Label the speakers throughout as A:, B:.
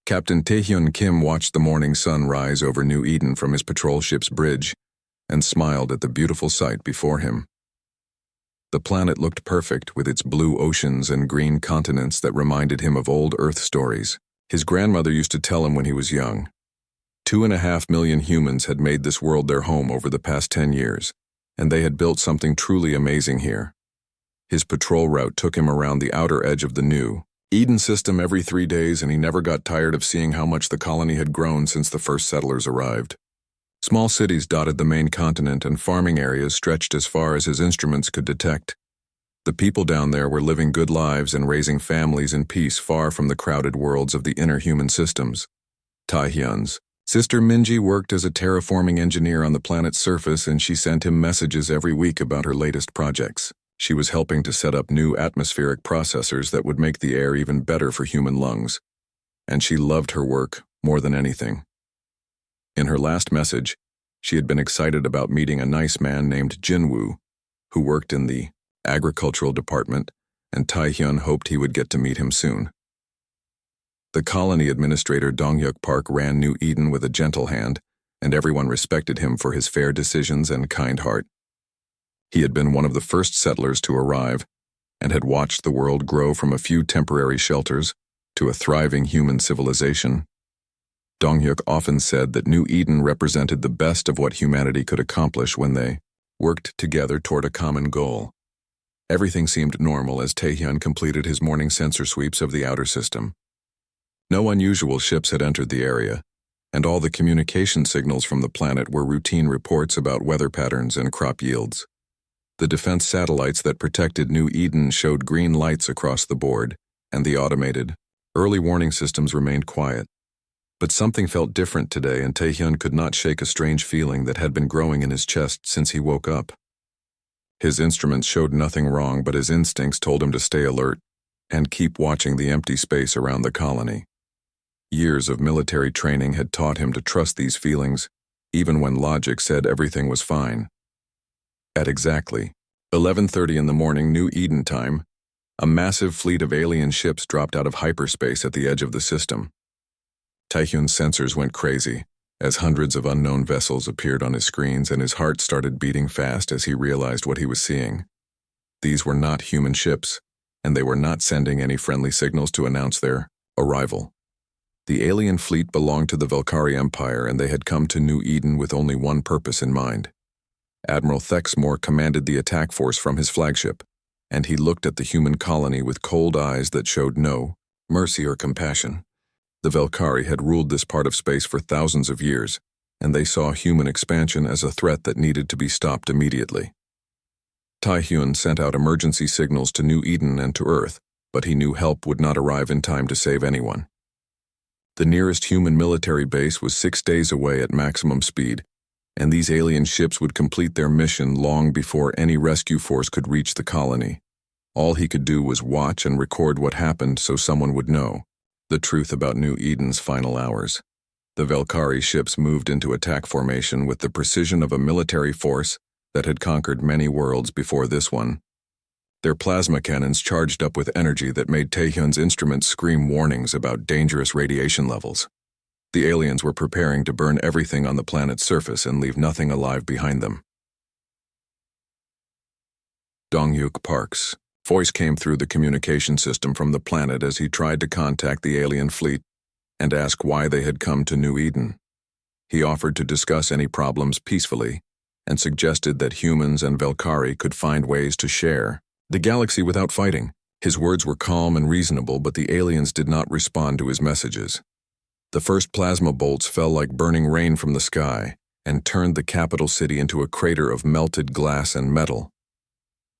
A: Captain Taehyun Kim watched the morning sun rise over New Eden from his patrol ship's bridge and smiled at the beautiful sight before him. The planet looked perfect with its blue oceans and green continents that reminded him of old Earth stories his grandmother used to tell him when he was young. 2.5 million humans had made this world their home over the past 10 years, and they had built something truly amazing here. His patrol route took him around the outer edge of the New Eden system every 3 days, and he never got tired of seeing how much the colony had grown since the first settlers arrived. Small cities dotted the main continent, and farming areas stretched as far as his instruments could detect. The people down there were living good lives and raising families in peace far from the crowded worlds of the inner human systems. Taehyun's sister Minji worked as a terraforming engineer on the planet's surface, and she sent him messages every week about her latest projects. She was helping to set up new atmospheric processors that would make the air even better for human lungs. And she loved her work more than anything. In her last message, she had been excited about meeting a nice man named Jinwoo, who worked in the agricultural department, and Taehyun hoped he would get to meet him soon. The colony administrator Donghyuk Park ran New Eden with a gentle hand, and everyone respected him for his fair decisions and kind heart. He had been one of the first settlers to arrive, and had watched the world grow from a few temporary shelters to a thriving human civilization. Donghyuk often said that New Eden represented the best of what humanity could accomplish when they worked together toward a common goal. Everything seemed normal as Taehyun completed his morning sensor sweeps of the outer system. No unusual ships had entered the area, and all the communication signals from the planet were routine reports about weather patterns and crop yields. The defense satellites that protected New Eden showed green lights across the board, and the automated, early warning systems remained quiet. But something felt different today, and Taehyun could not shake a strange feeling that had been growing in his chest since he woke up. His instruments showed nothing wrong, but his instincts told him to stay alert and keep watching the empty space around the colony. Years of military training had taught him to trust these feelings, even when logic said everything was fine. At exactly 11:30 in the morning New Eden time, a massive fleet of alien ships dropped out of hyperspace at the edge of the system. Taehyun's sensors went crazy as hundreds of unknown vessels appeared on his screens, and his heart started beating fast as he realized what he was seeing. These were not human ships, and they were not sending any friendly signals to announce their arrival. The alien fleet belonged to the Valkyrie Empire, and they had come to New Eden with only one purpose in mind. Admiral Thexmore commanded the attack force from his flagship, and he looked at the human colony with cold eyes that showed no mercy or compassion. The Valkyrie had ruled this part of space for thousands of years, and they saw human expansion as a threat that needed to be stopped immediately. Taehyun sent out emergency signals to New Eden and to Earth, but he knew help would not arrive in time to save anyone. The nearest human military base was 6 days away at maximum speed, and these alien ships would complete their mission long before any rescue force could reach the colony. All he could do was watch and record what happened so someone would know the truth about New Eden's final hours. The Valkyrie ships moved into attack formation with the precision of a military force that had conquered many worlds before this one. Their plasma cannons charged up with energy that made Taehyun's instruments scream warnings about dangerous radiation levels. The aliens were preparing to burn everything on the planet's surface and leave nothing alive behind them. Donghyuk Park's voice came through the communication system from the planet as he tried to contact the alien fleet and ask why they had come to New Eden. He offered to discuss any problems peacefully and suggested that humans and Valkyrie could find ways to share the galaxy without fighting. His words were calm and reasonable, but the aliens did not respond to his messages. The first plasma bolts fell like burning rain from the sky and turned the capital city into a crater of melted glass and metal.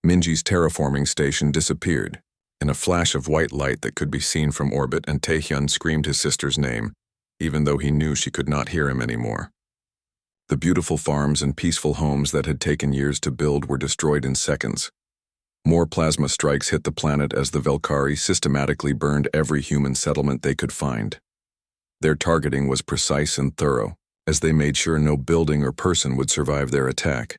A: Minji's terraforming station disappeared in a flash of white light that could be seen from orbit, and Taehyun screamed his sister's name, even though he knew she could not hear him anymore. The beautiful farms and peaceful homes that had taken years to build were destroyed in seconds. More plasma strikes hit the planet as the Valkyrie systematically burned every human settlement they could find. Their targeting was precise and thorough, as they made sure no building or person would survive their attack.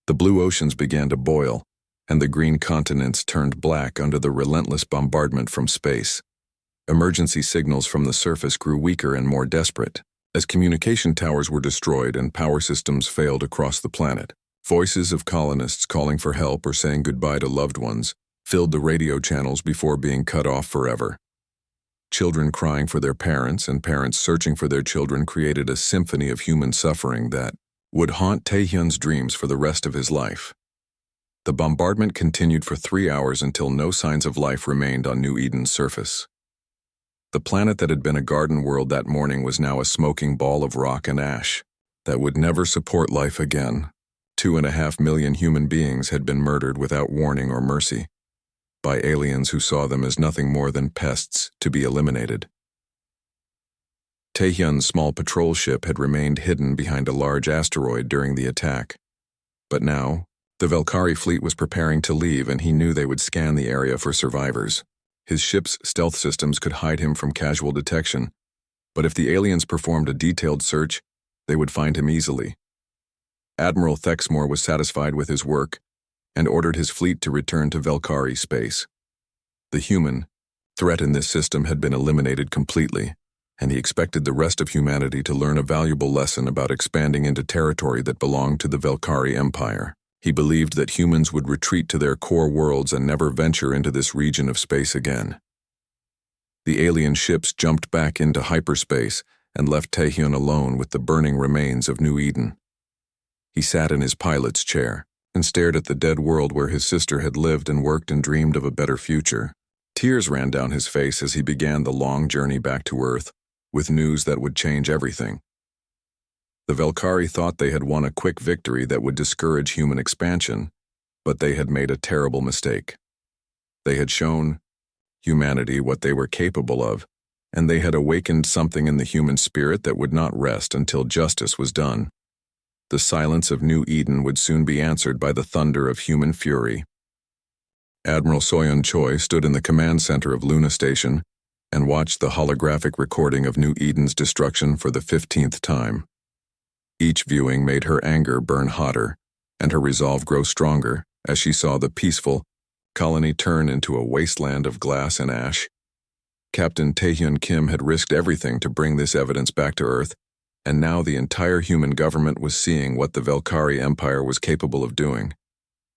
A: The blue oceans began to boil, and the green continents turned black under the relentless bombardment from space. Emergency signals from the surface grew weaker and more desperate, as communication towers were destroyed and power systems failed across the planet. Voices of colonists calling for help or saying goodbye to loved ones filled the radio channels before being cut off forever. Children crying for their parents and parents searching for their children created a symphony of human suffering that would haunt Taehyun's dreams for the rest of his life. The bombardment continued for 3 hours until no signs of life remained on New Eden's surface. The planet that had been a garden world that morning was now a smoking ball of rock and ash that would never support life again. 2.5 million human beings had been murdered without warning or mercy by aliens who saw them as nothing more than pests to be eliminated. Taehyun's small patrol ship had remained hidden behind a large asteroid during the attack. But now, the Valkyrie fleet was preparing to leave and he knew they would scan the area for survivors. His ship's stealth systems could hide him from casual detection, but if the aliens performed a detailed search, they would find him easily. Admiral Thexmore was satisfied with his work and ordered his fleet to return to Valkyrie space. The human threat in this system had been eliminated completely, and he expected the rest of humanity to learn a valuable lesson about expanding into territory that belonged to the Valkyrie Empire. He believed that humans would retreat to their core worlds and never venture into this region of space again. The alien ships jumped back into hyperspace and left Taehyun alone with the burning remains of New Eden. He sat in his pilot's chair and stared at the dead world where his sister had lived and worked and dreamed of a better future. Tears ran down his face as he began the long journey back to Earth, with news that would change everything. The Valkyrie thought they had won a quick victory that would discourage human expansion, but they had made a terrible mistake. They had shown humanity what they were capable of, and they had awakened something in the human spirit that would not rest until justice was done. The silence of New Eden would soon be answered by the thunder of human fury. Admiral Soyeon Choi stood in the command center of Luna Station and watched the holographic recording of New Eden's destruction for the 15th time. Each viewing made her anger burn hotter and her resolve grow stronger as she saw the peaceful colony turn into a wasteland of glass and ash. Captain Taehyun Kim had risked everything to bring this evidence back to Earth, and now the entire human government was seeing what the Valkyrie Empire was capable of doing.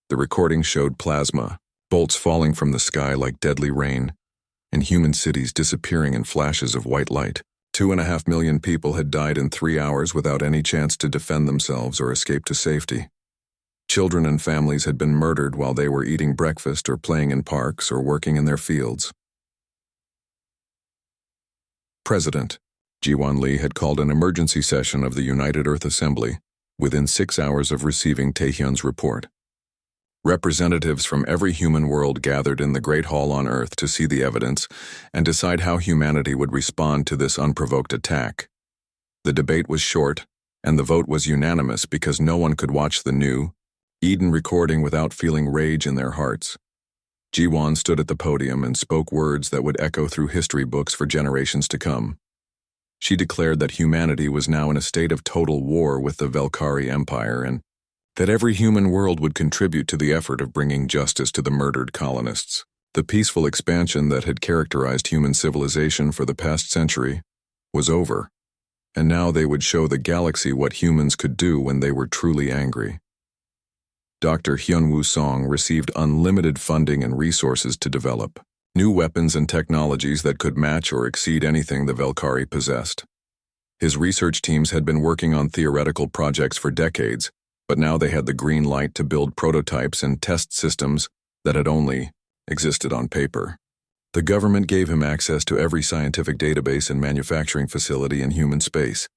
A: The recording showed plasma, bolts falling from the sky like deadly rain, and human cities disappearing in flashes of white light. 2.5 million people had died in 3 hours without any chance to defend themselves or escape to safety. Children and families had been murdered while they were eating breakfast or playing in parks or working in their fields. President Ji-won Lee had called an emergency session of the United Earth Assembly within 6 hours of receiving Taehyun's report. Representatives from every human world gathered in the Great Hall on Earth to see the evidence and decide how humanity would respond to this unprovoked attack. The debate was short, and the vote was unanimous because no one could watch the New Eden recording without feeling rage in their hearts. Ji-won stood at the podium and spoke words that would echo through history books for generations to come. She declared that humanity was now in a state of total war with the Valkyrie Empire and that every human world would contribute to the effort of bringing justice to the murdered colonists. The peaceful expansion that had characterized human civilization for the past century was over, and now they would show the galaxy what humans could do when they were truly angry. Dr. Hyun-woo Song received unlimited funding and resources to develop new weapons and technologies that could match or exceed anything the Valkyrie possessed. His research teams had been working on theoretical projects for decades, but now they had the green light to build prototypes and test systems that had only existed on paper. The government gave him access to every scientific database and manufacturing facility in human space.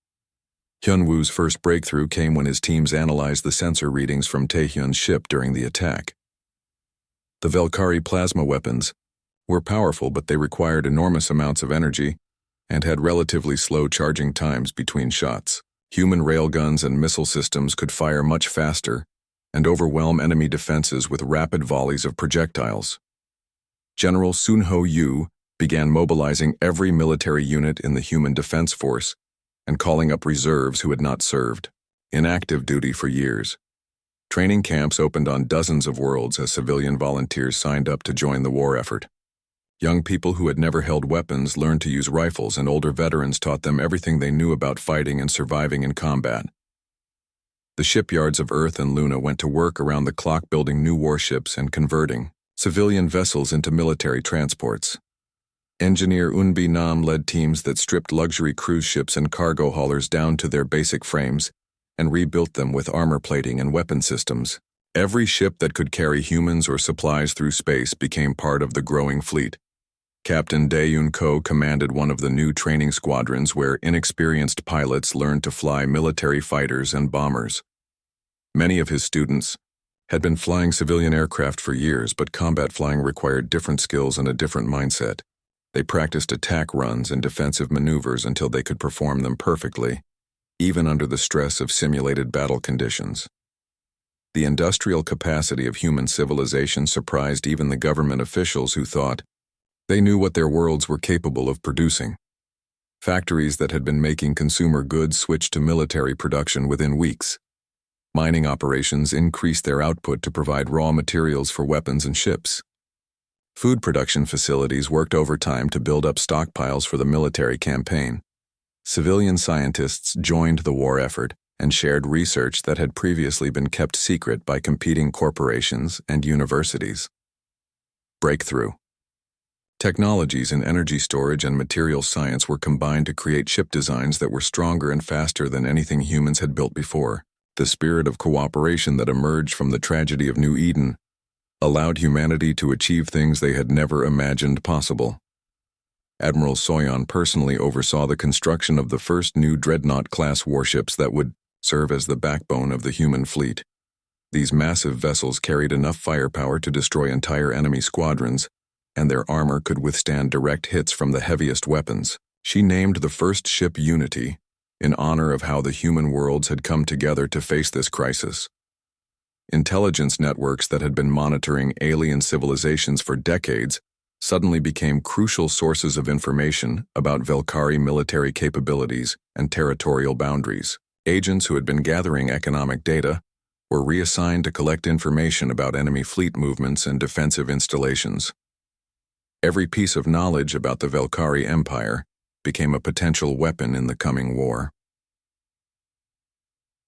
A: Hyun-woo's first breakthrough came when his teams analyzed the sensor readings from Taehyun's ship during the attack. The Valkyrie plasma weapons were powerful, but they required enormous amounts of energy and had relatively slow charging times between shots. Human railguns and missile systems could fire much faster and overwhelm enemy defenses with rapid volleys of projectiles. General Sun-ho Yu began mobilizing every military unit in the human defense force and calling up reserves who had not served in active duty for years. Training camps opened on dozens of worlds as civilian volunteers signed up to join the war effort. Young people who had never held weapons learned to use rifles, and older veterans taught them everything they knew about fighting and surviving in combat. The shipyards of Earth and Luna went to work around the clock, building new warships and converting civilian vessels into military transports. Engineer Unbi Nam led teams that stripped luxury cruise ships and cargo haulers down to their basic frames and rebuilt them with armor plating and weapon systems. Every ship that could carry humans or supplies through space became part of the growing fleet. Captain Dae-Yun Ko commanded one of the new training squadrons where inexperienced pilots learned to fly military fighters and bombers. Many of his students had been flying civilian aircraft for years, but combat flying required different skills and a different mindset. They practiced attack runs and defensive maneuvers until they could perform them perfectly, even under the stress of simulated battle conditions. The industrial capacity of human civilization surprised even the government officials who thought they knew what their worlds were capable of producing. Factories that had been making consumer goods switched to military production within weeks. Mining operations increased their output to provide raw materials for weapons and ships. Food production facilities worked overtime to build up stockpiles for the military campaign. Civilian scientists joined the war effort and shared research that had previously been kept secret by competing corporations and universities. Breakthrough. Technologies in energy storage and material science were combined to create ship designs that were stronger and faster than anything humans had built before. The spirit of cooperation that emerged from the tragedy of New Eden allowed humanity to achieve things they had never imagined possible. Admiral Soyon personally oversaw the construction of the first new Dreadnought-class warships that would serve as the backbone of the human fleet. These massive vessels carried enough firepower to destroy entire enemy squadrons, and their armor could withstand direct hits from the heaviest weapons. She named the first ship Unity, in honor of how the human worlds had come together to face this crisis. Intelligence networks that had been monitoring alien civilizations for decades suddenly became crucial sources of information about Velkari military capabilities and territorial boundaries. Agents who had been gathering economic data were reassigned to collect information about enemy fleet movements and defensive installations. Every piece of knowledge about the Velkari Empire became a potential weapon in the coming war.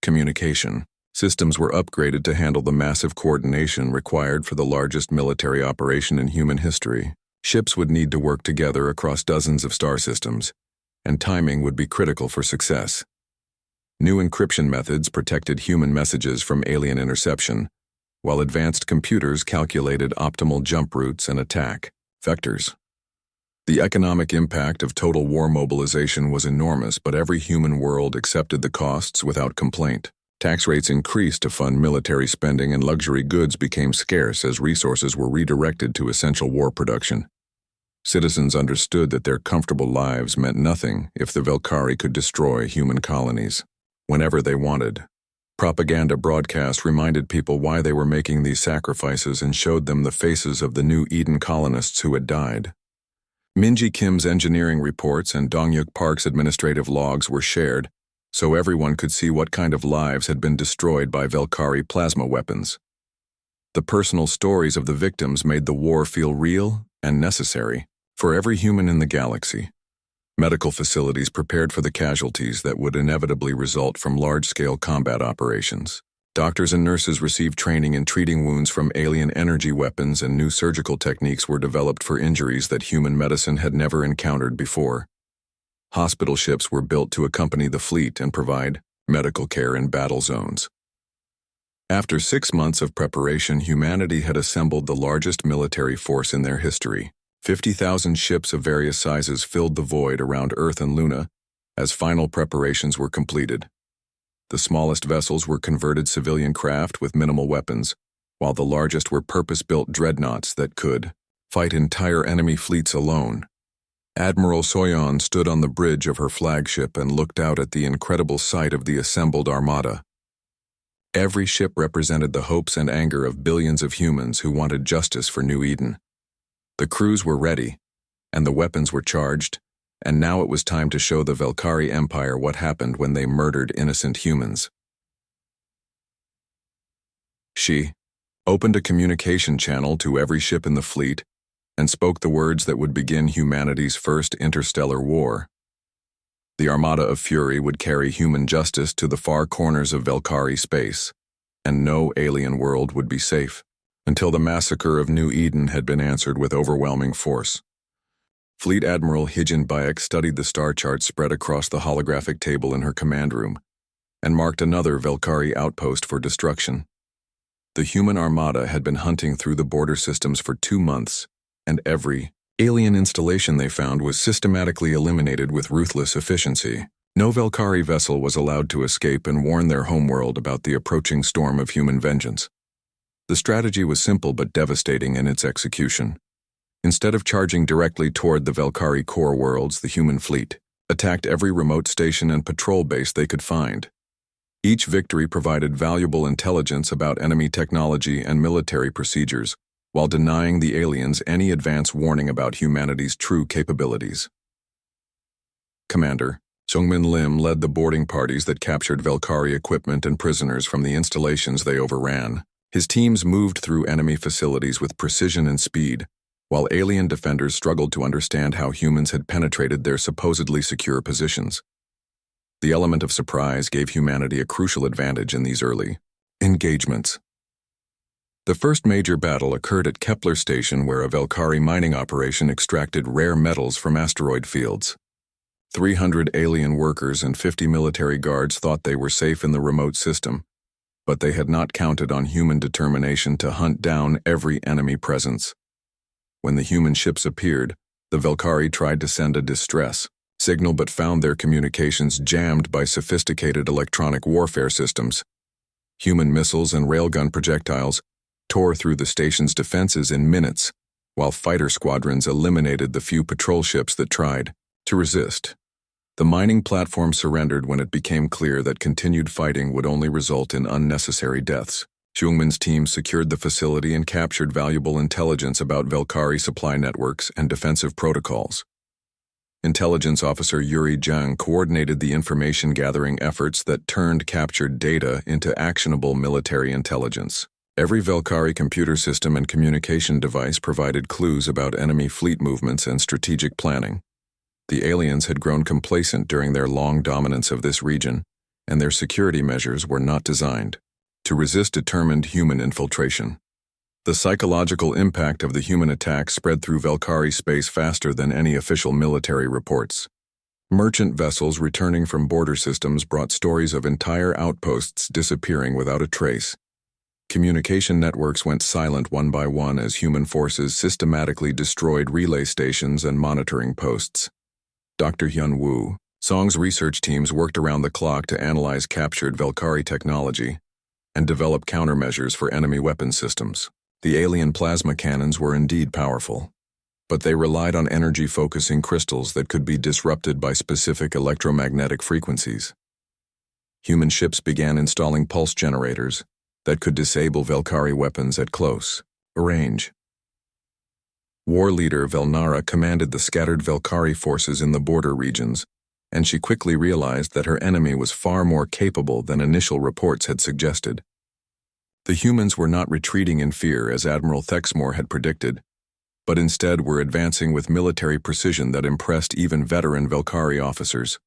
A: Communication. Systems were upgraded to handle the massive coordination required for the largest military operation in human history. Ships would need to work together across dozens of star systems, and timing would be critical for success. New encryption methods protected human messages from alien interception, while advanced computers calculated optimal jump routes and attack vectors. The economic impact of total war mobilization was enormous, but every human world accepted the costs without complaint. Tax rates increased to fund military spending, and luxury goods became scarce as resources were redirected to essential war production. Citizens understood that their comfortable lives meant nothing if the Velkari could destroy human colonies whenever they wanted. Propaganda broadcasts reminded people why they were making these sacrifices and showed them the faces of the New Eden colonists who had died. Minji Kim's engineering reports and Dongyuk Park's administrative logs were shared, so everyone could see what kind of lives had been destroyed by Velkari plasma weapons. The personal stories of the victims made the war feel real and necessary for every human in the galaxy. Medical facilities prepared for the casualties that would inevitably result from large-scale combat operations. Doctors and nurses received training in treating wounds from alien energy weapons, and new surgical techniques were developed for injuries that human medicine had never encountered before. Hospital ships were built to accompany the fleet and provide medical care in battle zones. After 6 months of preparation, humanity had assembled the largest military force in their history. 50,000 ships of various sizes filled the void around Earth and Luna as final preparations were completed. The smallest vessels were converted civilian craft with minimal weapons, while the largest were purpose-built dreadnoughts that could fight entire enemy fleets alone. Admiral Soyon stood on the bridge of her flagship and looked out at the incredible sight of the assembled armada. Every ship represented the hopes and anger of billions of humans who wanted justice for New Eden. The crews were ready, and the weapons were charged, and now it was time to show the Velkari Empire what happened when they murdered innocent humans. She opened a communication channel to every ship in the fleet and spoke the words that would begin humanity's first interstellar war. The Armada of Fury would carry human justice to the far corners of Valkyrie space, and no alien world would be safe until the massacre of New Eden had been answered with overwhelming force. Fleet Admiral Hijin Bayek studied the star charts spread across the holographic table in her command room, and marked another Valkyrie outpost for destruction. The human armada had been hunting through the border systems for 2 months, and every alien installation they found was systematically eliminated with ruthless efficiency. No Valkyrie vessel was allowed to escape and warn their homeworld about the approaching storm of human vengeance. The strategy was simple but devastating in its execution. Instead of charging directly toward the Valkyrie core worlds, the human fleet attacked every remote station and patrol base they could find. Each victory provided valuable intelligence about enemy technology and military procedures, while denying the aliens any advance warning about humanity's true capabilities. Commander Seungmin Lim led the boarding parties that captured Valkyrie equipment and prisoners from the installations they overran. His teams moved through enemy facilities with precision and speed, while alien defenders struggled to understand how humans had penetrated their supposedly secure positions. The element of surprise gave humanity a crucial advantage in these early engagements. The first major battle occurred at Kepler Station, where a Valkyrie mining operation extracted rare metals from asteroid fields. 300 alien workers and 50 military guards thought they were safe in the remote system, but they had not counted on human determination to hunt down every enemy presence. When the human ships appeared, the Valkyrie tried to send a distress signal but found their communications jammed by sophisticated electronic warfare systems. Human missiles and railgun projectiles tore through the station's defenses in minutes, while fighter squadrons eliminated the few patrol ships that tried to resist. The mining platform surrendered when it became clear that continued fighting would only result in unnecessary deaths. Seungmin's team secured the facility and captured valuable intelligence about Valkyrie supply networks and defensive protocols. Intelligence Officer Yuri Jang coordinated the information-gathering efforts that turned captured data into actionable military intelligence. Every Valkyrie computer system and communication device provided clues about enemy fleet movements and strategic planning. The aliens had grown complacent during their long dominance of this region, and their security measures were not designed to resist determined human infiltration. The psychological impact of the human attack spread through Valkyrie space faster than any official military reports. Merchant vessels returning from border systems brought stories of entire outposts disappearing without a trace. Communication networks went silent one by one as human forces systematically destroyed relay stations and monitoring posts. Dr. Hyun Woo, Song's research teams worked around the clock to analyze captured Valkyrie technology and develop countermeasures for enemy weapon systems. The alien plasma cannons were indeed powerful, but they relied on energy-focusing crystals that could be disrupted by specific electromagnetic frequencies. Human ships began installing pulse generators that could disable Valkyrie weapons at close range. War leader Velnara commanded the scattered Valkyrie forces in the border regions, and she quickly realized that her enemy was far more capable than initial reports had suggested. The humans were not retreating in fear as Admiral Thexmore had predicted, but instead were advancing with military precision that impressed even veteran Valkyrie officers.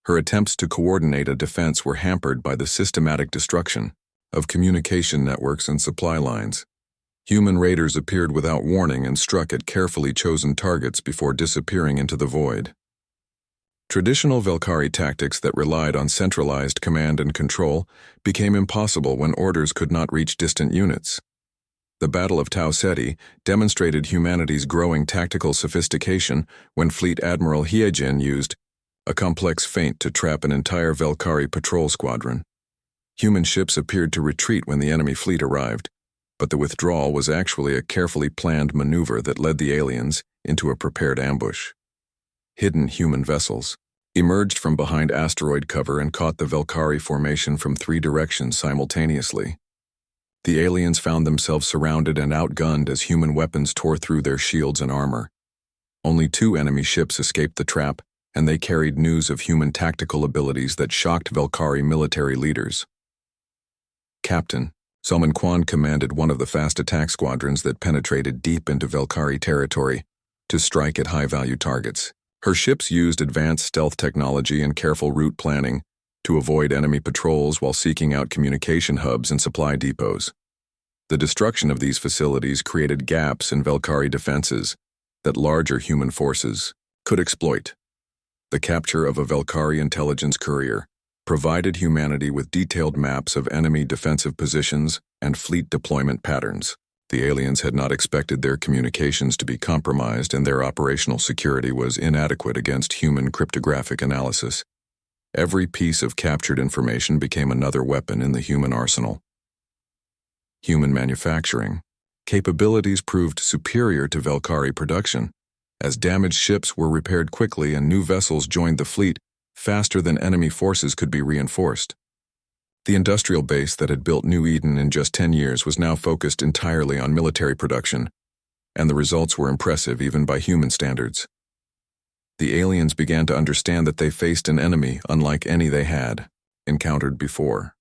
A: Her attempts to coordinate a defense were hampered by the systematic destruction of communication networks and supply lines. Human raiders appeared without warning and struck at carefully chosen targets before disappearing into the void. Traditional Valkyrie tactics that relied on centralized command and control became impossible when orders could not reach distant units. The Battle of Tau Ceti demonstrated humanity's growing tactical sophistication when Fleet Admiral Hyejin used a complex feint to trap an entire Valkyrie patrol squadron. Human ships appeared to retreat when the enemy fleet arrived, but the withdrawal was actually a carefully planned maneuver that led the aliens into a prepared ambush. Hidden human vessels emerged from behind asteroid cover and caught the Valkyrie formation from 3 directions simultaneously. The aliens found themselves surrounded and outgunned as human weapons tore through their shields and armor. Only 2 enemy ships escaped the trap, and they carried news of human tactical abilities that shocked Valkyrie military leaders. Captain Salman Kwan commanded one of the fast attack squadrons that penetrated deep into Velkari territory to strike at high-value targets. Her ships used advanced stealth technology and careful route planning to avoid enemy patrols while seeking out communication hubs and supply depots. The destruction of these facilities created gaps in Velkari defenses that larger human forces could exploit. The capture of a Velkari intelligence courier provided humanity with detailed maps of enemy defensive positions and fleet deployment patterns. The aliens had not expected their communications to be compromised, and their operational security was inadequate against human cryptographic analysis. Every piece of captured information became another weapon in the human arsenal. Human manufacturing capabilities proved superior to Velkari production, as damaged ships were repaired quickly and new vessels joined the fleet faster than enemy forces could be reinforced. The industrial base that had built New Eden in just 10 years was now focused entirely on military production, and the results were impressive even by human standards. The aliens began to understand that they faced an enemy unlike any they had encountered before.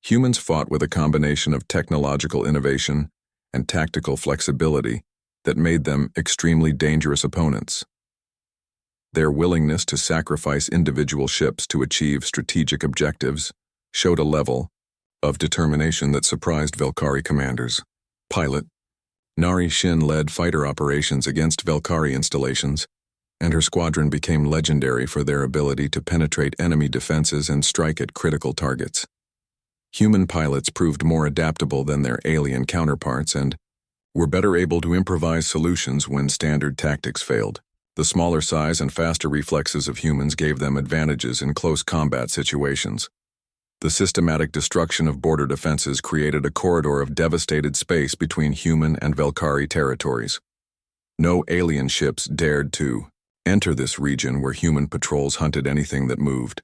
A: Humans fought with a combination of technological innovation and tactical flexibility that made them extremely dangerous opponents. Their willingness to sacrifice individual ships to achieve strategic objectives showed a level of determination that surprised Velkari commanders. Pilot Narration led fighter operations against Velkari installations, and her squadron became legendary for their ability to penetrate enemy defenses and strike at critical targets. Human pilots proved more adaptable than their alien counterparts and were better able to improvise solutions when standard tactics failed. The smaller size and faster reflexes of humans gave them advantages in close combat situations. The systematic destruction of border defenses created a corridor of devastated space between human and Velkari territories. No alien ships dared to enter this region where human patrols hunted anything that moved.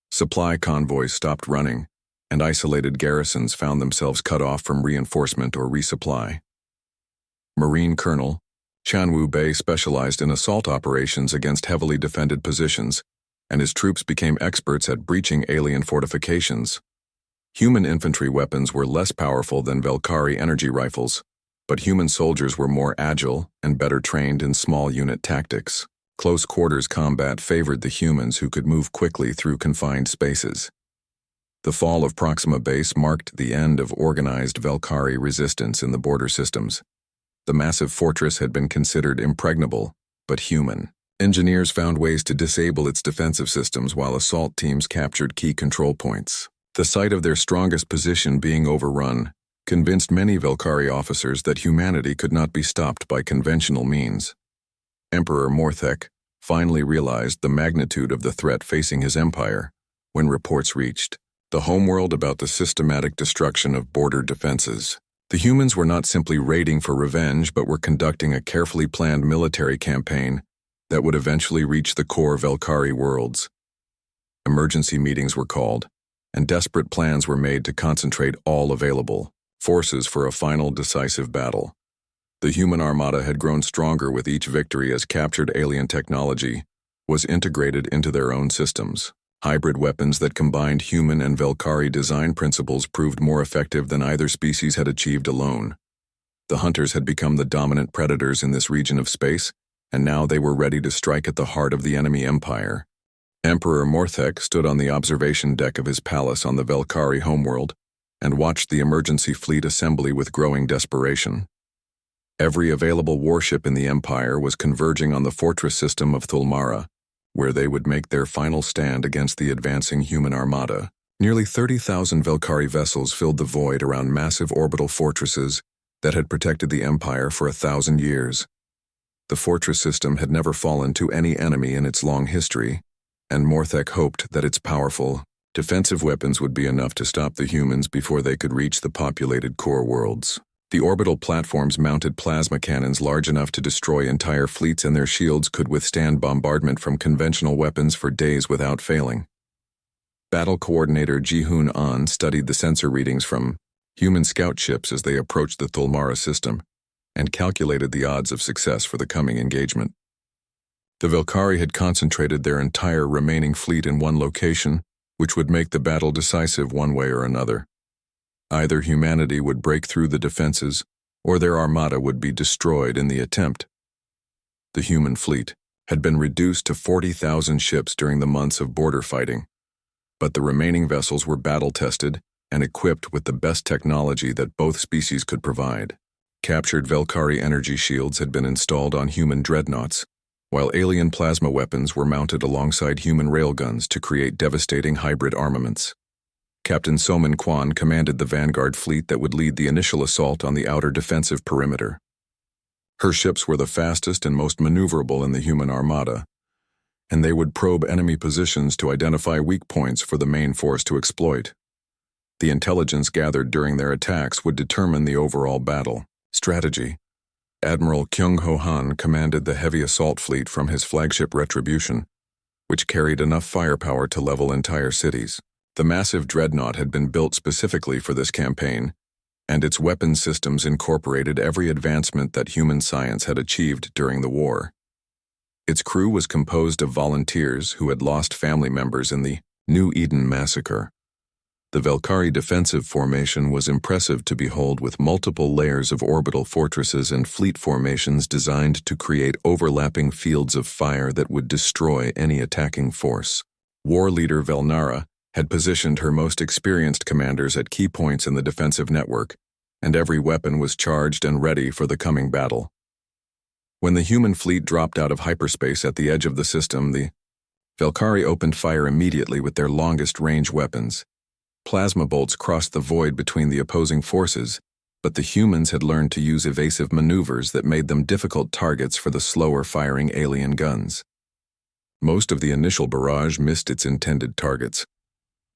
A: Supply convoys stopped running, and isolated garrisons found themselves cut off from reinforcement or resupply. Marine Colonel Chanwu Bei specialized in assault operations against heavily defended positions, and his troops became experts at breaching alien fortifications. Human infantry weapons were less powerful than Velkari energy rifles, but human soldiers were more agile and better trained in small unit tactics. Close quarters combat favored the humans who could move quickly through confined spaces. The fall of Proxima Base marked the end of organized Velkari resistance in the border systems. The massive fortress had been considered impregnable, but human. Engineers found ways to disable its defensive systems while assault teams captured key control points. The sight of their strongest position being overrun convinced many Velkari officers that humanity could not be stopped by conventional means. Emperor Morthek finally realized the magnitude of the threat facing his empire when reports reached the homeworld about the systematic destruction of border defenses. The humans were not simply raiding for revenge, but were conducting a carefully planned military campaign that would eventually reach the core Velkari worlds. Emergency meetings were called, and desperate plans were made to concentrate all available forces for a final decisive battle. The human armada had grown stronger with each victory as captured alien technology was integrated into their own systems. Hybrid weapons that combined human and Velkari design principles proved more effective than either species had achieved alone. The hunters had become the dominant predators in this region of space, and now they were ready to strike at the heart of the enemy empire. Emperor Morthek stood on the observation deck of his palace on the Velkari homeworld and watched the emergency fleet assembly with growing desperation. Every available warship in the empire was converging on the fortress system of Thulmara, where they would make their final stand against the advancing human armada. Nearly 30,000 Velkari vessels filled the void around massive orbital fortresses that had protected the empire for 1,000 years. The fortress system had never fallen to any enemy in its long history, and Morthek hoped that its powerful, defensive weapons would be enough to stop the humans before they could reach the populated core worlds. The orbital platforms mounted plasma cannons large enough to destroy entire fleets, and their shields could withstand bombardment from conventional weapons for days without failing. Battle coordinator Ji-Hoon An studied the sensor readings from human scout ships as they approached the Thulmara system and calculated the odds of success for the coming engagement. The Velkari had concentrated their entire remaining fleet in one location, which would make the battle decisive one way or another. Either humanity would break through the defenses, or their armada would be destroyed in the attempt. The human fleet had been reduced to 40,000 ships during the months of border fighting, but the remaining vessels were battle-tested and equipped with the best technology that both species could provide. Captured Velkari energy shields had been installed on human dreadnoughts, while alien plasma weapons were mounted alongside human railguns to create devastating hybrid armaments. Captain Soman Kwan commanded the vanguard fleet that would lead the initial assault on the outer defensive perimeter. Her ships were the fastest and most maneuverable in the human armada, and they would probe enemy positions to identify weak points for the main force to exploit. The intelligence gathered during their attacks would determine the overall battle strategy. Admiral Kyung-ho Han commanded the heavy assault fleet from his flagship Retribution, which carried enough firepower to level entire cities. The massive dreadnought had been built specifically for this campaign, and its weapon systems incorporated every advancement that human science had achieved during the war. Its crew was composed of volunteers who had lost family members in the New Eden massacre. The Velkari defensive formation was impressive to behold, with multiple layers of orbital fortresses and fleet formations designed to create overlapping fields of fire that would destroy any attacking force. War leader Velnara had positioned her most experienced commanders at key points in the defensive network, and every weapon was charged and ready for the coming battle. When the human fleet dropped out of hyperspace at the edge of the system, the Velkari opened fire immediately with their longest-range weapons. Plasma bolts crossed the void between the opposing forces, but the humans had learned to use evasive maneuvers that made them difficult targets for the slower-firing alien guns. Most of the initial barrage missed its intended targets.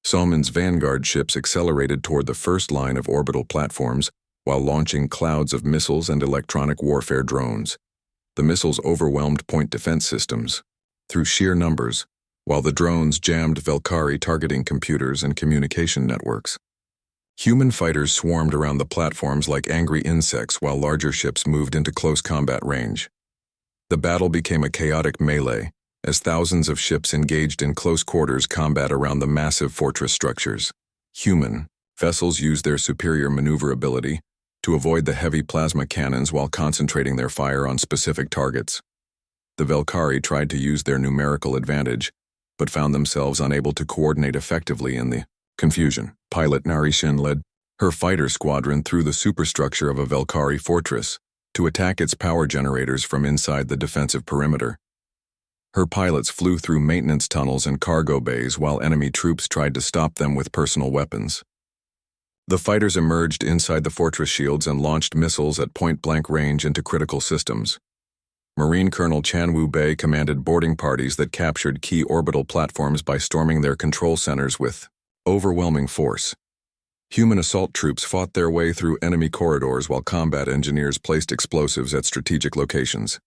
A: Salmon's vanguard ships accelerated toward the first line of orbital platforms while launching clouds of missiles and electronic warfare drones. The missiles overwhelmed point defense systems through sheer numbers, while the drones jammed Velkari targeting computers and communication networks. Human fighters swarmed around the platforms like angry insects while larger ships moved into close combat range. The battle became a chaotic melee, as thousands of ships engaged in close quarters combat around the massive fortress structures. Human vessels used their superior maneuverability to avoid the heavy plasma cannons while concentrating their fire on specific targets. The Velkari tried to use their numerical advantage, but found themselves unable to coordinate effectively in the confusion. Pilot Narration led her fighter squadron through the superstructure of a Velkari fortress to attack its power generators from inside the defensive perimeter. Her pilots flew through maintenance tunnels and cargo bays while enemy troops tried to stop them with personal weapons. The fighters emerged inside the fortress shields and launched missiles at point-blank range into critical systems. Marine Colonel Chan Wu-bei commanded boarding parties that captured key orbital platforms by storming their control centers with overwhelming force. Human assault troops fought their way through enemy corridors while combat engineers placed explosives at strategic locations.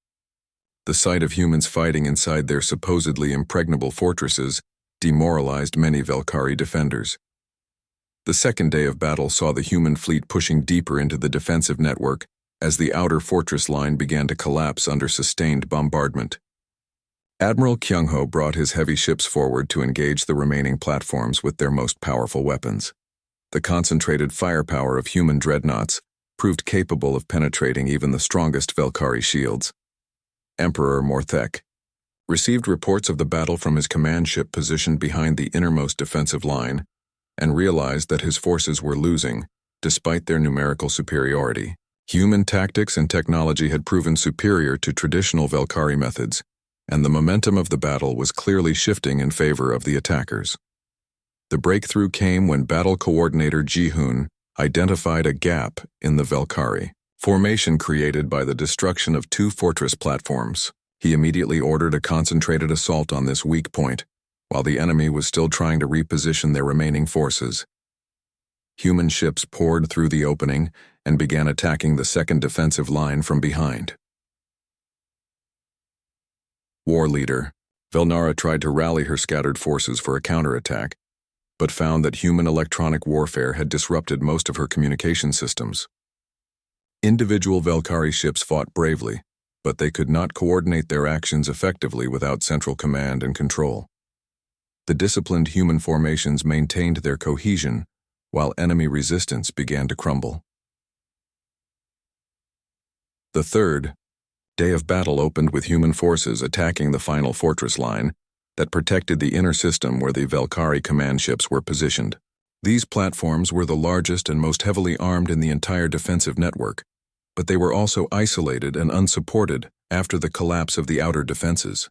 A: The sight of humans fighting inside their supposedly impregnable fortresses demoralized many Velkari defenders. The second day of battle saw the human fleet pushing deeper into the defensive network as the outer fortress line began to collapse under sustained bombardment. Admiral Kyung-ho brought his heavy ships forward to engage the remaining platforms with their most powerful weapons. The concentrated firepower of human dreadnoughts proved capable of penetrating even the strongest Velkari shields. Emperor Morthek received reports of the battle from his command ship positioned behind the innermost defensive line and realized that his forces were losing, despite their numerical superiority. Human tactics and technology had proven superior to traditional Velkari methods, and the momentum of the battle was clearly shifting in favor of the attackers. The breakthrough came when battle coordinator Ji-hoon identified a gap in the Velkari formation created by the destruction of two fortress platforms. He immediately ordered a concentrated assault on this weak point, while the enemy was still trying to reposition their remaining forces. Human ships poured through the opening and began attacking the second defensive line from behind. War leader Velnara tried to rally her scattered forces for a counterattack, but found that human electronic warfare had disrupted most of her communication systems. Individual Velkari ships fought bravely, but they could not coordinate their actions effectively without central command and control. The disciplined human formations maintained their cohesion, while enemy resistance began to crumble. The third day of battle opened with human forces attacking the final fortress line that protected the inner system where the Valkyrie command ships were positioned. These platforms were the largest and most heavily armed in the entire defensive network, but they were also isolated and unsupported after the collapse of the outer defenses.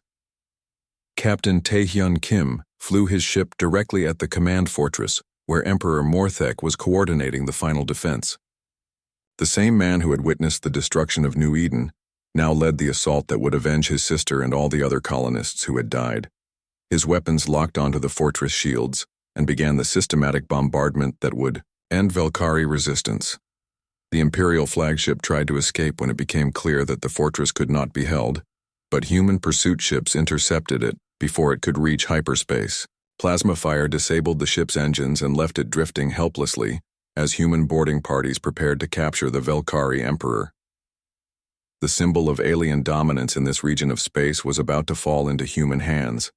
A: Captain Taehyun Kim flew his ship directly at the command fortress, where Emperor Morthek was coordinating the final defense. The same man who had witnessed the destruction of New Eden now led the assault that would avenge his sister and all the other colonists who had died. His weapons locked onto the fortress shields and began the systematic bombardment that would end Valkyrie resistance. The Imperial flagship tried to escape when it became clear that the fortress could not be held, but human pursuit ships intercepted it before it could reach hyperspace. Plasma fire disabled the ship's engines and left it drifting helplessly as human boarding parties prepared to capture the Valkyrie Emperor. The symbol of alien dominance in this region of space was about to fall into human hands.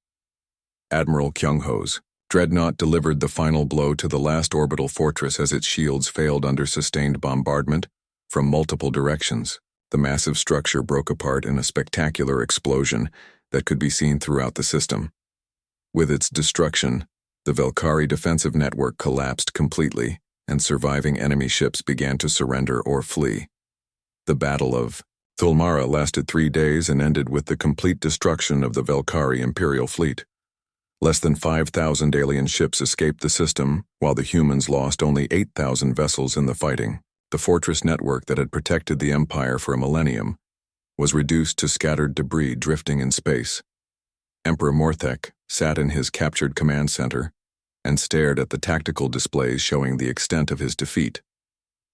A: Admiral Kyung-ho's dreadnought delivered the final blow to the last orbital fortress as its shields failed under sustained bombardment from multiple directions. The massive structure broke apart in a spectacular explosion that could be seen throughout the system. With its destruction, the Valkyrie defensive network collapsed completely, and surviving enemy ships began to surrender or flee. The Battle of Thulmara lasted 3 days and ended with the complete destruction of the Valkyrie Imperial fleet. Less than 5,000 alien ships escaped the system, while the humans lost only 8,000 vessels in the fighting. The fortress network that had protected the Empire for a millennium was reduced to scattered debris drifting in space. Emperor Morthek sat in his captured command center and stared at the tactical displays showing the extent of his defeat.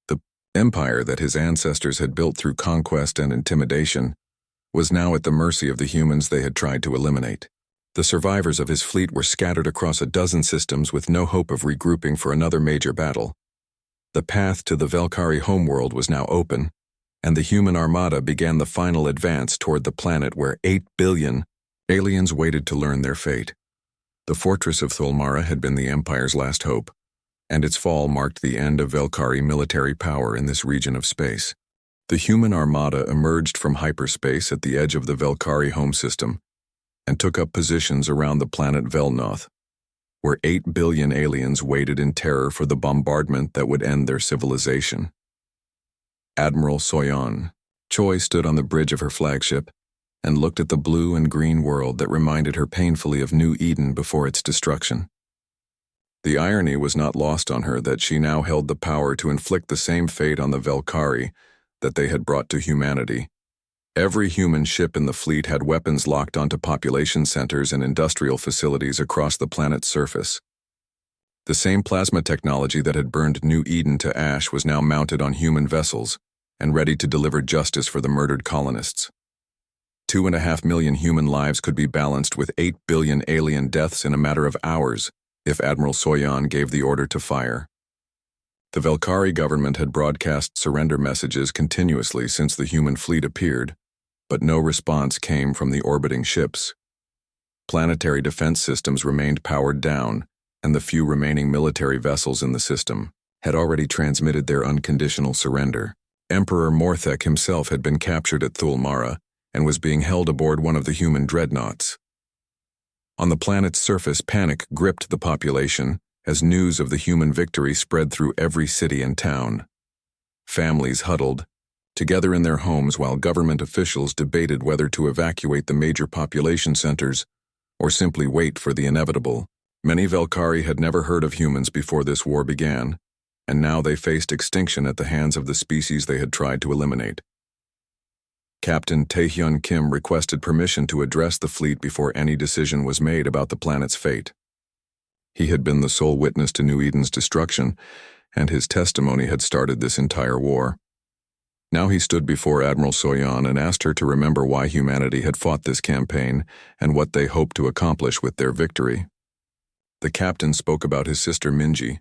A: The empire that his ancestors had built through conquest and intimidation was now at the mercy of the humans they had tried to eliminate. The survivors of his fleet were scattered across a dozen systems with no hope of regrouping for another major battle. The path to the Valkyrie homeworld was now open, and the human armada began the final advance toward the planet where 8 billion aliens waited to learn their fate. The fortress of Thulmara had been the Empire's last hope, and its fall marked the end of Valkyrie military power in this region of space. The human armada emerged from hyperspace at the edge of the Valkyrie home system and took up positions around the planet Velnoth, where 8 billion aliens waited in terror for the bombardment that would end their civilization. Admiral Soyeon Choi stood on the bridge of her flagship and looked at the blue and green world that reminded her painfully of New Eden before its destruction. The irony was not lost on her that she now held the power to inflict the same fate on the Valkyrie that they had brought to humanity. Every human ship in the fleet had weapons locked onto population centers and industrial facilities across the planet's surface. The same plasma technology that had burned New Eden to ash was now mounted on human vessels and ready to deliver justice for the murdered colonists. 2.5 million human lives could be balanced with 8 billion alien deaths in a matter of hours if Admiral Soyeon gave the order to fire. The Valkyrie government had broadcast surrender messages continuously since the human fleet appeared, but no response came from the orbiting ships. Planetary defense systems remained powered down, and the few remaining military vessels in the system had already transmitted their unconditional surrender. Emperor Morthek himself had been captured at Thulmara and was being held aboard one of the human dreadnoughts. On the planet's surface, panic gripped the population as news of the human victory spread through every city and town. Families huddled together in their homes while government officials debated whether to evacuate the major population centers or simply wait for the inevitable. Many Valkyrie had never heard of humans before this war began, and now they faced extinction at the hands of the species they had tried to eliminate. Captain Taehyun Kim requested permission to address the fleet before any decision was made about the planet's fate. He had been the sole witness to New Eden's destruction, and his testimony had started this entire war. Now he stood before Admiral Soyeon and asked her to remember why humanity had fought this campaign and what they hoped to accomplish with their victory. The captain spoke about his sister Minji,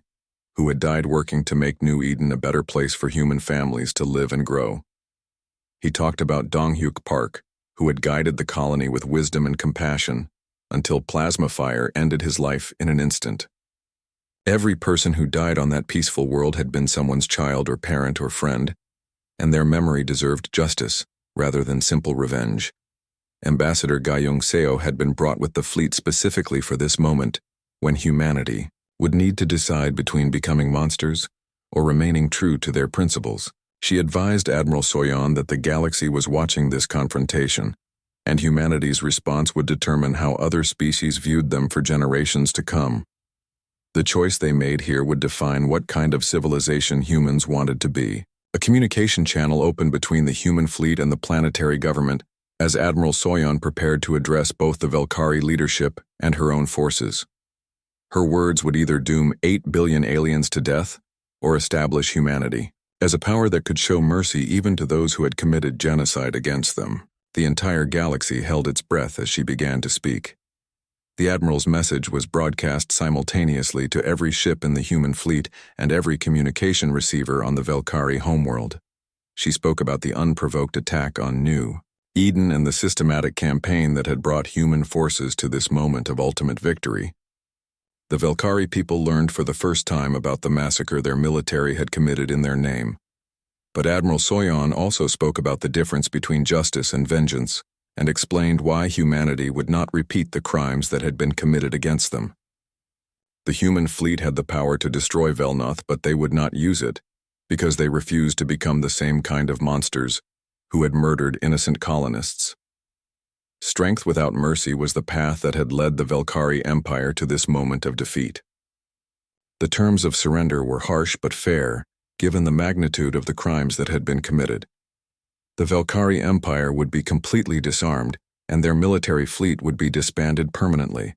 A: who had died working to make New Eden a better place for human families to live and grow. He talked about Donghyuk Park, who had guided the colony with wisdom and compassion until plasma fire ended his life in an instant. Every person who died on that peaceful world had been someone's child or parent or friend, and their memory deserved justice rather than simple revenge. Ambassador Gayong Seo had been brought with the fleet specifically for this moment, when humanity would need to decide between becoming monsters or remaining true to their principles. She advised Admiral Soyon that the galaxy was watching this confrontation, and humanity's response would determine how other species viewed them for generations to come. The choice they made here would define what kind of civilization humans wanted to be. A communication channel opened between the human fleet and the planetary government as Admiral Soyon prepared to address both the Velkari leadership and her own forces. Her words would either doom 8 billion aliens to death or establish humanity as a power that could show mercy even to those who had committed genocide against them. The entire galaxy held its breath as she began to speak. The Admiral's message was broadcast simultaneously to every ship in the human fleet and every communication receiver on the Velkari homeworld. She spoke about the unprovoked attack on New Eden and the systematic campaign that had brought human forces to this moment of ultimate victory. The Velkari people learned for the first time about the massacre their military had committed in their name. But Admiral Soyon also spoke about the difference between justice and vengeance, and explained why humanity would not repeat the crimes that had been committed against them. The human fleet had the power to destroy Velnoth, but they would not use it, because they refused to become the same kind of monsters who had murdered innocent colonists. Strength without mercy was the path that had led the Velkari Empire to this moment of defeat. The terms of surrender were harsh but fair, given the magnitude of the crimes that had been committed. The Velkari Empire would be completely disarmed, and their military fleet would be disbanded permanently.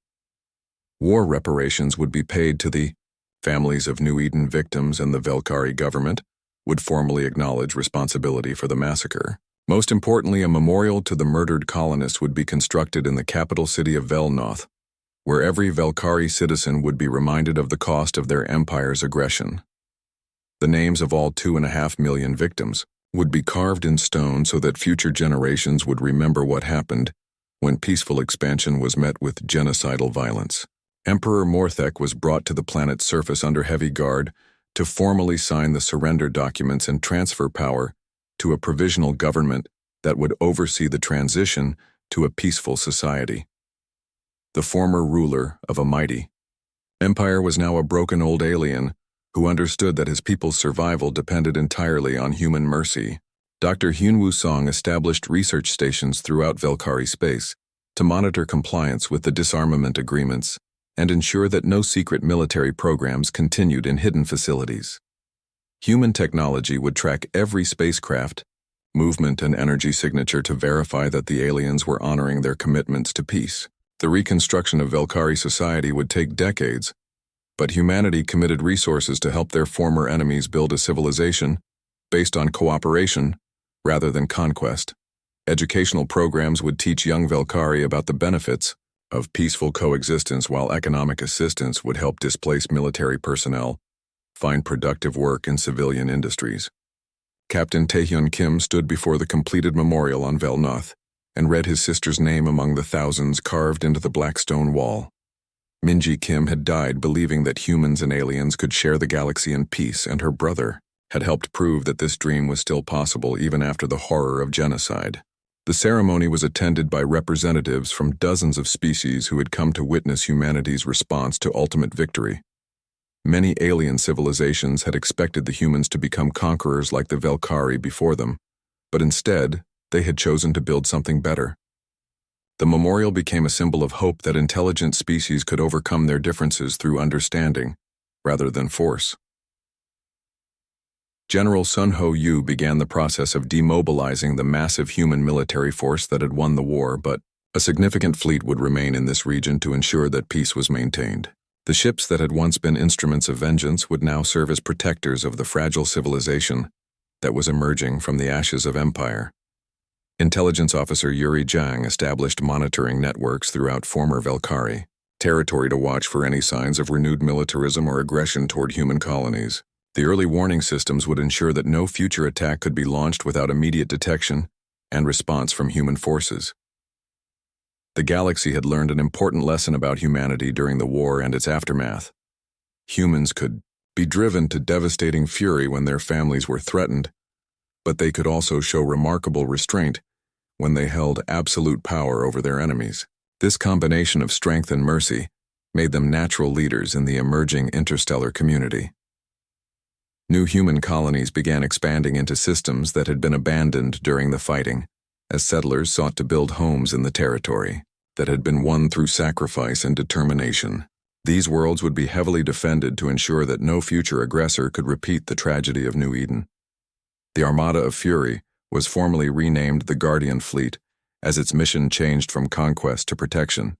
A: War reparations would be paid to the families of New Eden victims, and the Velkari government would formally acknowledge responsibility for the massacre. Most importantly, a memorial to the murdered colonists would be constructed in the capital city of Velnoth, where every Velkari citizen would be reminded of the cost of their empire's aggression. The names of all 2.5 million victims would be carved in stone so that future generations would remember what happened when peaceful expansion was met with genocidal violence. Emperor Morthek was brought to the planet's surface under heavy guard to formally sign the surrender documents and transfer power to a provisional government that would oversee the transition to a peaceful society. The former ruler of a mighty empire was now a broken old alien who understood that his people's survival depended entirely on human mercy. Dr. Hyunwoo Song established research stations throughout Velkari space to monitor compliance with the disarmament agreements and ensure that no secret military programs continued in hidden facilities. Human technology would track every spacecraft, movement, and energy signature to verify that the aliens were honoring their commitments to peace. The reconstruction of Velkari society would take decades, but humanity committed resources to help their former enemies build a civilization based on cooperation rather than conquest. Educational programs would teach young Velkari about the benefits of peaceful coexistence, while economic assistance would help displaced military personnel find productive work in civilian industries. Captain Taehyun Kim stood before the completed memorial on Velnoth and read his sister's name among the thousands carved into the black stone wall. Minji Kim had died believing that humans and aliens could share the galaxy in peace, and her brother had helped prove that this dream was still possible even after the horror of genocide. The ceremony was attended by representatives from dozens of species who had come to witness humanity's response to ultimate victory. Many alien civilizations had expected the humans to become conquerors like the Velkari before them, but instead, they had chosen to build something better. The memorial became a symbol of hope that intelligent species could overcome their differences through understanding, rather than force. General Sun Ho Yu began the process of demobilizing the massive human military force that had won the war, but a significant fleet would remain in this region to ensure that peace was maintained. The ships that had once been instruments of vengeance would now serve as protectors of the fragile civilization that was emerging from the ashes of empire. Intelligence Officer Yuri Jang established monitoring networks throughout former Velkari territory to watch for any signs of renewed militarism or aggression toward human colonies. The early warning systems would ensure that no future attack could be launched without immediate detection and response from human forces. The galaxy had learned an important lesson about humanity during the war and its aftermath. Humans could be driven to devastating fury when their families were threatened, but they could also show remarkable restraint when they held absolute power over their enemies. This combination of strength and mercy made them natural leaders in the emerging interstellar community. New human colonies began expanding into systems that had been abandoned during the fighting, as settlers sought to build homes in the territory that had been won through sacrifice and determination. These worlds would be heavily defended to ensure that no future aggressor could repeat the tragedy of New Eden. The Armada of Fury was formally renamed the Guardian Fleet as its mission changed from conquest to protection.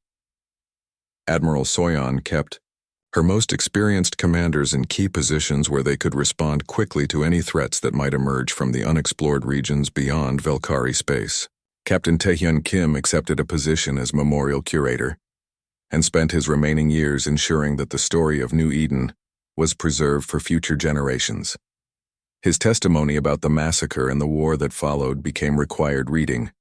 A: Admiral Soyan kept her most experienced commanders in key positions where they could respond quickly to any threats that might emerge from the unexplored regions beyond Valkyrie space. Captain Taehyun Kim accepted a position as Memorial Curator and spent his remaining years ensuring that the story of New Eden was preserved for future generations. His testimony about the massacre and the war that followed became required reading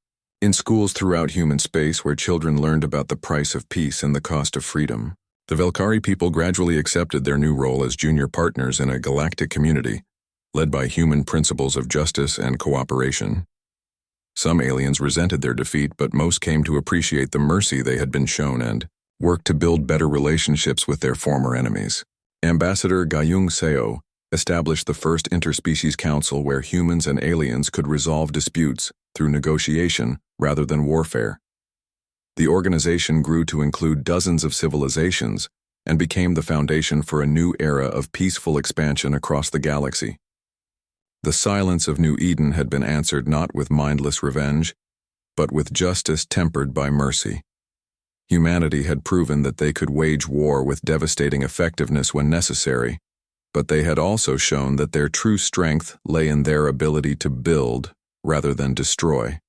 A: in schools throughout human space where children learned about the price of peace and the cost of freedom. The Valkyrie people gradually accepted their new role as junior partners in a galactic community, led by human principles of justice and cooperation. Some aliens resented their defeat, but most came to appreciate the mercy they had been shown and worked to build better relationships with their former enemies. Ambassador Gayung Seo established the first interspecies council where humans and aliens could resolve disputes through negotiation rather than warfare. The organization grew to include dozens of civilizations and became the foundation for a new era of peaceful expansion across the galaxy. The silence of New Eden had been answered not with mindless revenge, but with justice tempered by mercy. Humanity had proven that they could wage war with devastating effectiveness when necessary, but they had also shown that their true strength lay in their ability to build rather than destroy.